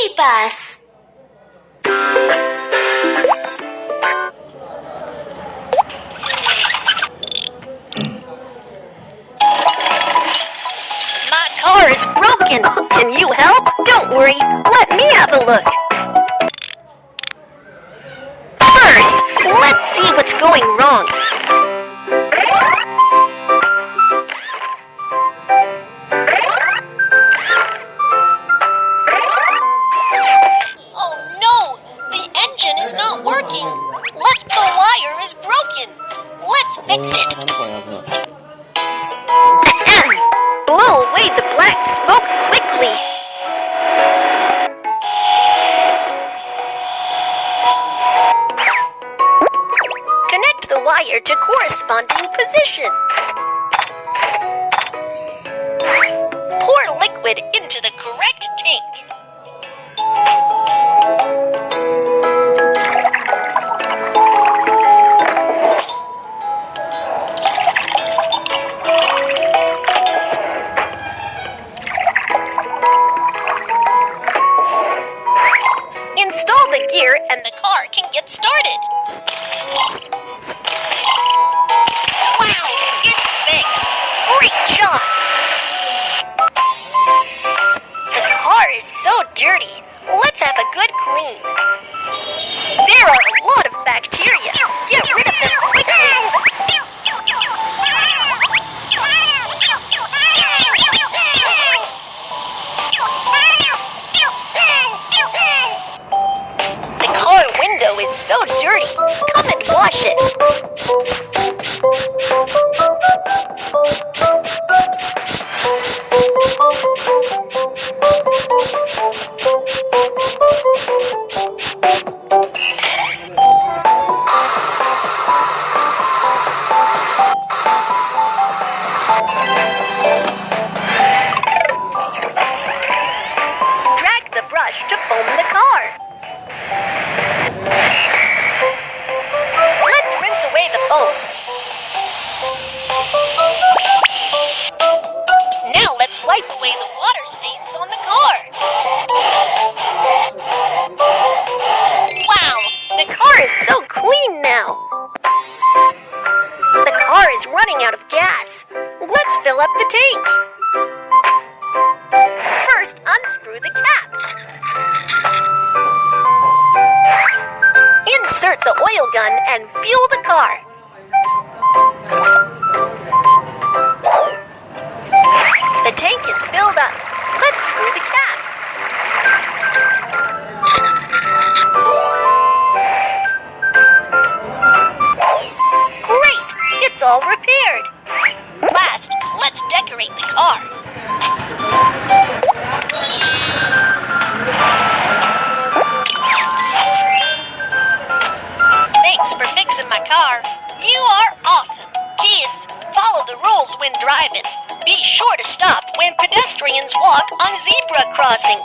escape us. My car is broken. Can you help? Don't worry. Let me have a look. First, let's see what's going wrong. Oh no! The engine is not working. The wire is broken. Let's fix it. Blow away the black smoke quickly. Connect the wire to corresponding position. Pour liquid into the correct tank. Install the gear and the car can get started. Wow, it's fixed. Great job. The car is so dirty. Let's have a good clean. There are a lot of bacteria. Get rid of them quickly. The car window is so dirty. Come and wash it. Drag the brush to foam the car. Let's rinse away the foam. Now let's wipe away the water stains on the car. Wow, the car is so clean now. The car is running out of gas. Let's fill up the tank. First, unscrew the cap. Insert the oil gun and fuel the car. The tank is filled up. Let's screw the cap. Great! It's all repaired. Last, let's decorate the car. Thanks for fixing my car. You are awesome. Kids, follow the rules when driving. Be sure to stop when pedestrians walk on zebra crossings.